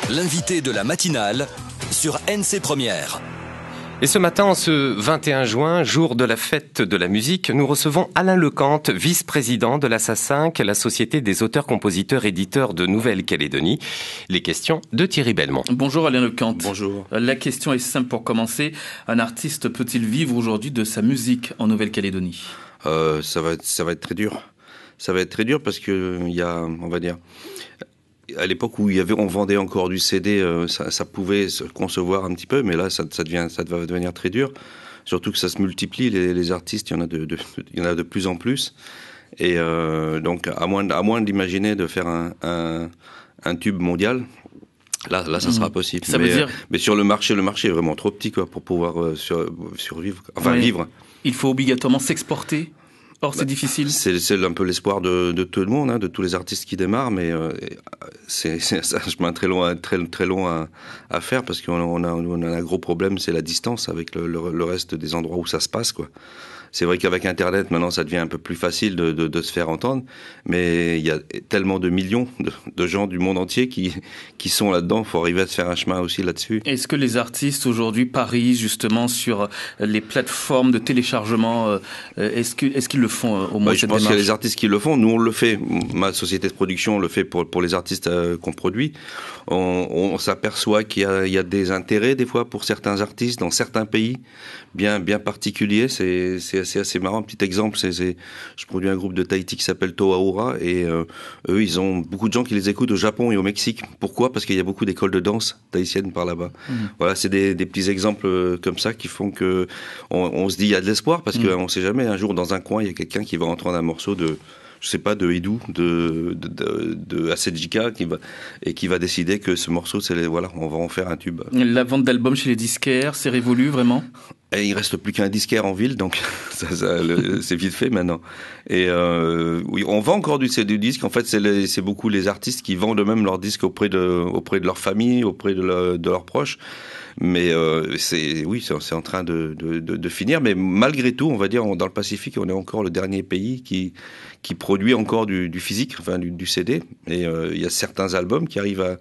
L'invité de la matinale sur NC Première. Et ce matin, en ce 21 juin, jour de la fête de la musique, nous recevons Alain Lecante, vice-président de la SA5, la Société des auteurs-compositeurs-éditeurs de Nouvelle-Calédonie. Les questions de Thierry Belmont. Bonjour Alain Lecante. Bonjour. La question est simple pour commencer. Un artiste peut-il vivre aujourd'hui de sa musique en Nouvelle-Calédonie ? Ça va être très dur. Ça va être très dur parce que il y a, on va dire, à l'époque où on vendait encore du CD, ça pouvait se concevoir un petit peu, mais là, ça va devenir très dur. Surtout que ça se multiplie, les artistes, il y en a de plus en plus. Et donc, à moins d'imaginer de faire un tube mondial, là, ça sera possible. Ça veut dire... mais sur le marché est vraiment trop petit, quoi, pour pouvoir survivre, vivre. Il faut obligatoirement s'exporter. Or, c'est difficile. C'est un peu l'espoir de tout le monde, de tous les artistes qui démarrent, mais c'est un chemin très long à faire parce qu'on a un gros problème, c'est la distance avec le reste des endroits où ça se passe, quoi. C'est vrai qu'avec Internet, maintenant, ça devient un peu plus facile de se faire entendre, mais il y a tellement de millions de gens du monde entier qui sont là-dedans. Il faut arriver à se faire un chemin aussi là-dessus. Est-ce que les artistes aujourd'hui parient justement sur les plateformes de téléchargement ? Est-ce qu'ils le font au moins cette démarche ? Je pense qu'il y a des artistes qui le font. Nous, on le fait. Ma société de production, on le fait pour les artistes qu'on produit. On s'aperçoit qu'il y a des intérêts des fois pour certains artistes dans certains pays bien particuliers. C'est assez marrant. Un petit exemple, je produis un groupe de Tahiti qui s'appelle Toaura et eux, ils ont beaucoup de gens qui les écoutent au Japon et au Mexique. Pourquoi ? Parce qu'il y a beaucoup d'écoles de danse tahitiennes par là-bas. Voilà, c'est des petits exemples comme ça qui font que on se dit il y a de l'espoir parce qu'on sait jamais. Un jour, dans un coin, il y a quelqu'un qui va entendre un morceau de Hidou, de Asedjika qui va décider que ce morceau, on va en faire un tube. La vente d'albums chez les disquaires, c'est révolu vraiment ? Et il reste plus qu'un disquaire en ville, donc c'est vite fait maintenant. Et oui, on vend encore du disque. En fait, c'est beaucoup les artistes qui vendent eux-mêmes leurs disques auprès de leur famille, auprès de leurs proches. Mais c'est en train de finir. Mais malgré tout, on va dire, dans le Pacifique, on est encore le dernier pays qui produit encore du physique, enfin du CD. Et il y a certains albums qui arrivent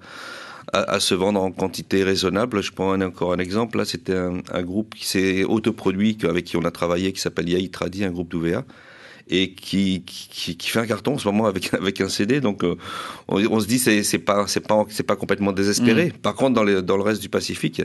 à se vendre en quantité raisonnable. Je prends encore un exemple. Là, c'était un groupe qui s'est autoproduit, avec qui on a travaillé, qui s'appelle Yahi Tradi, un groupe d'OVA, et qui fait un carton en ce moment avec un CD. Donc, on se dit c'est pas complètement désespéré. Par contre, dans le reste du Pacifique,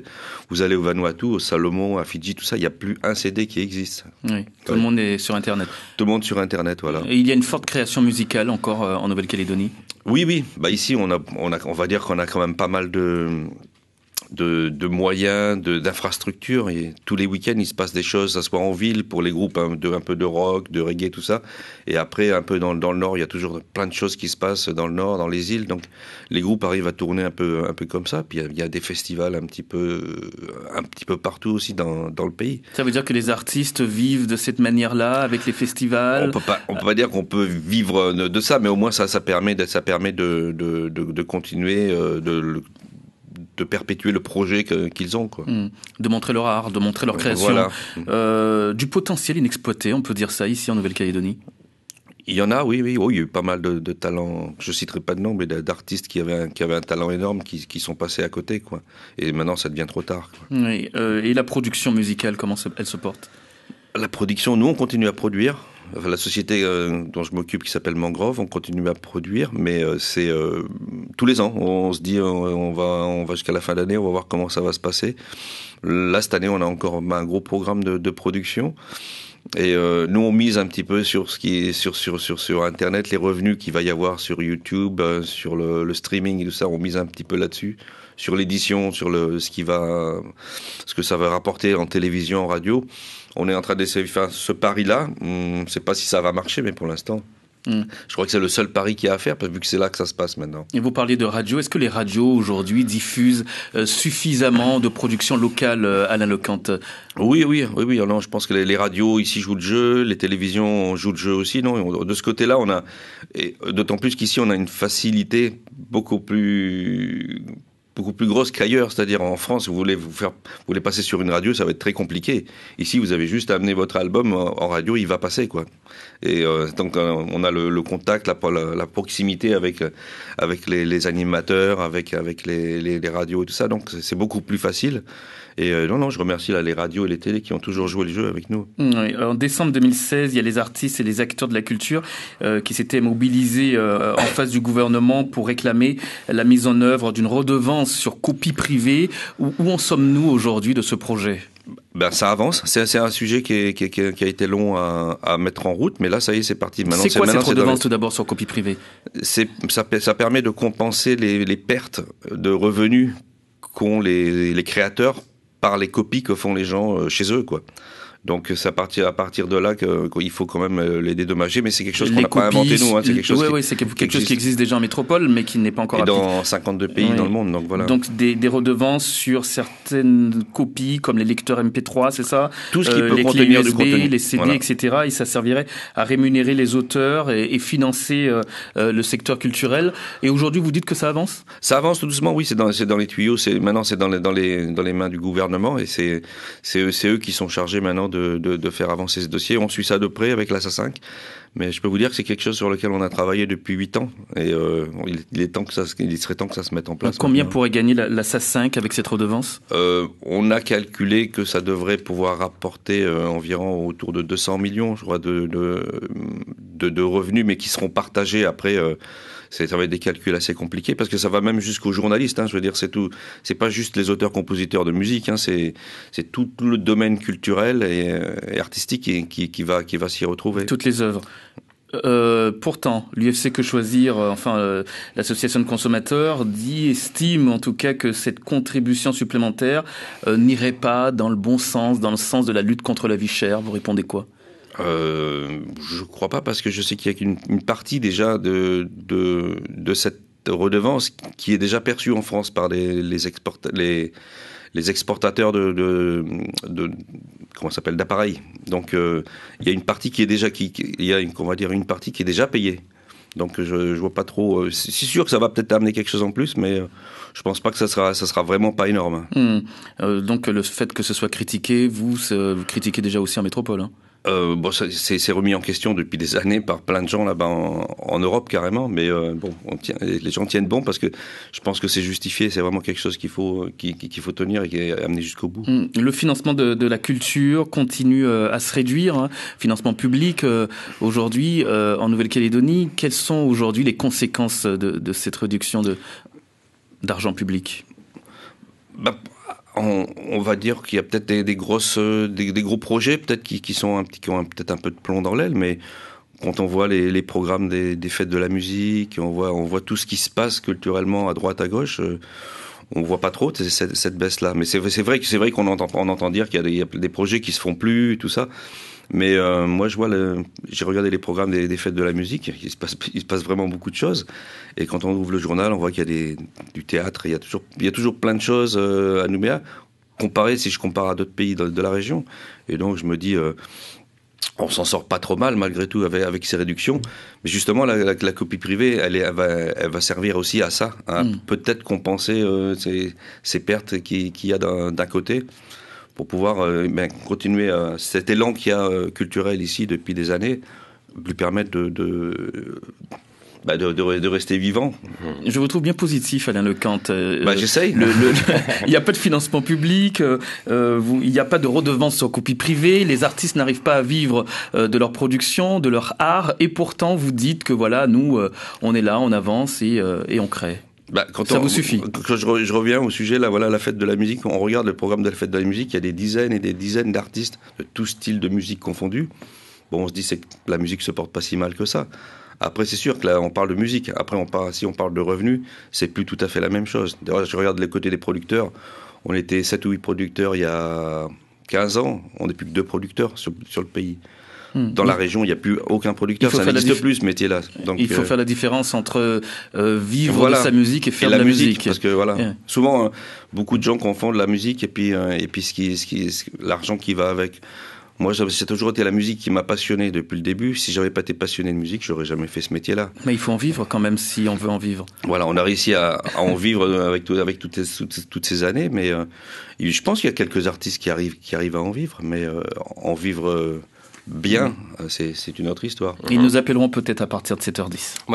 vous allez au Vanuatu, au Salomon, à Fidji, tout ça, il y a plus un CD qui existe. Oui, tout le monde est sur Internet. Tout le monde sur Internet, voilà. Et il y a une forte création musicale encore en Nouvelle-Calédonie. Oui. Ici, on va dire qu'on a quand même pas mal de moyens, d'infrastructures, et tous les week-ends il se passe des choses, ça soit en ville pour les groupes un peu de rock, de reggae, tout ça, et après un peu dans le nord, il y a toujours plein de choses qui se passent dans le nord, dans les îles, donc les groupes arrivent à tourner un peu comme ça, puis il y a des festivals un petit peu partout aussi dans le pays. Ça veut dire que les artistes vivent de cette manière-là avec les festivals ? On peut pas dire qu'on peut vivre de ça, mais au moins ça permet de continuer de perpétuer le projet qu'ils ont, quoi. De montrer leur art, de montrer leur création. Voilà. Du potentiel inexploité, on peut dire ça ici en Nouvelle-Calédonie. Il y en a, oui. Oh, il y a eu pas mal de talents. Je citerai pas de nom, mais d'artistes qui avaient un talent énorme, qui sont passés à côté, quoi. Et maintenant, ça devient trop tard, quoi. Oui. Et la production musicale, comment elle se porte ? La production, nous, on continue à produire. Enfin, la société dont je m'occupe, qui s'appelle Mangrove, on continue à produire, mais c'est tous les ans. On se dit, on va jusqu'à la fin d'année, on va voir comment ça va se passer. Là, cette année, on a encore un gros programme de production. Et nous, on mise un petit peu sur ce qui est sur Internet, les revenus qu'il va y avoir sur YouTube, sur le streaming et tout ça. On mise un petit peu là-dessus, sur l'édition, sur ce que ça va rapporter en télévision, en radio. On est en train d'essayer de faire ce pari-là. On ne sait pas si ça va marcher, mais pour l'instant, je crois que c'est le seul pari qu'il y a à faire, vu que c'est là que ça se passe maintenant. Et vous parliez de radio. Est-ce que les radios, aujourd'hui, diffusent suffisamment de production locale, Alain Lecante ? Oui. Non, je pense que les radios ici jouent le jeu, les télévisions jouent le jeu aussi. Non, de ce côté-là, d'autant plus qu'ici, on a une facilité beaucoup plus beaucoup plus grosse qu'ailleurs. C'est-à-dire en France, vous voulez passer sur une radio, ça va être très compliqué. Ici, vous avez juste à amener votre album en radio, il va passer, quoi. Et donc on a le contact, la proximité avec les animateurs, avec les radios et tout ça. Donc c'est beaucoup plus facile. Et non, je remercie les radios et les télés qui ont toujours joué le jeu avec nous. Oui, en décembre 2016, il y a les artistes et les acteurs de la culture qui s'étaient mobilisés en face du gouvernement pour réclamer la mise en œuvre d'une redevance sur copie privée. Où en sommes-nous aujourd'hui de ce projet ? Ça avance. C'est un sujet qui a été long à mettre en route, mais là, ça y est, c'est parti. Maintenant, c'est quoi cette redevance tout d'abord sur copie privée ? Ça permet de compenser les pertes de revenus qu'ont les créateurs par les copies que font les gens chez eux, quoi. Donc c'est à partir de là qu'il faut quand même les dédommager, mais c'est quelque chose qu'on n'a pas inventé nous. Hein, c'est quelque chose c'est quelque chose qui existe déjà en métropole, mais qui n'est pas encore appliqué. Dans 52 pays dans le monde, donc voilà. Donc des redevances sur certaines copies, comme les lecteurs MP3, c'est ça ? Tout ce qui peut les contenir clés USB, du contenu, les CD, voilà. etc. Et ça servirait à rémunérer les auteurs et financer le secteur culturel. Et aujourd'hui, vous dites que ça avance ? Ça avance tout doucement, oui. C'est dans les tuyaux. Maintenant, c'est dans les mains du gouvernement, et c'est eux qui sont chargés maintenant de faire avancer ce dossier. On suit ça de près avec l'ASA5, mais je peux vous dire que c'est quelque chose sur lequel on a travaillé depuis 8 ans, et il serait temps que ça se mette en place. Combien pourrait gagner l'ASA5 avec cette redevance ? On a calculé que ça devrait pouvoir rapporter environ autour de 200 millions, je crois, de revenus, mais qui seront partagés après. Ça va être des calculs assez compliqués, parce que ça va même jusqu'aux journalistes. Hein, je veux dire, c'est tout. C'est pas juste les auteurs-compositeurs de musique. Hein, c'est tout le domaine culturel et artistique qui va s'y retrouver. Toutes les œuvres. Pourtant, l'UFC Que Choisir, l'association de consommateurs estime en tout cas que cette contribution supplémentaire n'irait pas dans le bon sens, dans le sens de la lutte contre la vie chère. Vous répondez quoi ? Je crois pas, parce que je sais qu'il y a une partie déjà de cette redevance qui est déjà perçue en France par les exportateurs d'appareils. Donc il y a une partie qui est déjà une partie qui est déjà payée. Donc je vois pas trop. C'est sûr que ça va peut-être amener quelque chose en plus, mais je pense pas que ça sera vraiment pas énorme. Donc le fait que ce soit critiqué, vous critiquez déjà aussi en métropole, hein ? C'est remis en question depuis des années par plein de gens là-bas en Europe carrément, mais les gens tiennent bon, parce que je pense que c'est justifié, c'est vraiment quelque chose qu'il faut tenir et qui est amené jusqu'au bout. Le financement de la culture continue à se réduire, hein. Financement public aujourd'hui en Nouvelle-Calédonie. Quelles sont aujourd'hui les conséquences de cette réduction d'argent public ? On va dire qu'il y a peut-être des gros projets peut-être qui ont peut-être un peu de plomb dans l'aile, mais quand on voit les programmes des fêtes de la musique, on voit tout ce qui se passe culturellement à droite à gauche, on voit pas trop cette baisse là. Mais c'est vrai qu'on entend dire qu'il y a des projets qui se font plus, tout ça. Mais moi, j'ai regardé les programmes des fêtes de la musique. Il se passe vraiment beaucoup de choses. Et quand on ouvre le journal, on voit qu'il y a du théâtre. Il y a toujours plein de choses à Nouméa. Si je compare à d'autres pays de la région. Et donc, je me dis, on s'en sort pas trop mal malgré tout avec ces réductions. Mais justement, la copie privée, elle va servir aussi à ça, à peut-être compenser ces pertes qu'il y a d'un côté, pour pouvoir continuer cet élan qu'il y a culturel ici depuis des années, lui permettre de rester vivant. Je vous trouve bien positif, Alain Lecante. J'essaye. Il n'y a pas de financement public, il n'y a pas de redevance sur copie privée, les artistes n'arrivent pas à vivre de leur production, de leur art, et pourtant vous dites que voilà, nous, on est là, on avance et on crée. Ça vous suffit. Quand je reviens au sujet, là, voilà, la fête de la musique, on regarde le programme de la fête de la musique, il y a des dizaines et des dizaines d'artistes de tout style de musique confondus. Bon, on se dit que la musique se porte pas si mal que ça. Après, c'est sûr que là, on parle de musique. Après, si on parle de revenus, c'est plus tout à fait la même chose. D'ailleurs, je regarde les côtés des producteurs. On était 7 ou 8 producteurs il y a 15 ans. On n'est plus que 2 producteurs sur le pays. Dans la région, il n'y a plus aucun producteur. Ça n'existe plus, ce métier-là. Donc, il faut faire la différence entre vivre de sa musique et faire de la musique. Parce que souvent, beaucoup de gens confondent la musique et puis l'argent qui va avec. Moi, c'est toujours été la musique qui m'a passionné depuis le début. Si j'avais pas été passionné de musique, j'aurais jamais fait ce métier-là. Mais il faut en vivre quand même si on veut en vivre. Voilà, on a réussi à en vivre avec toutes ces années, mais je pense qu'il y a quelques artistes qui arrivent à en vivre, mais en vivre bien, c'est une autre histoire. Et nous appellerons peut-être à partir de 7h10. Voilà.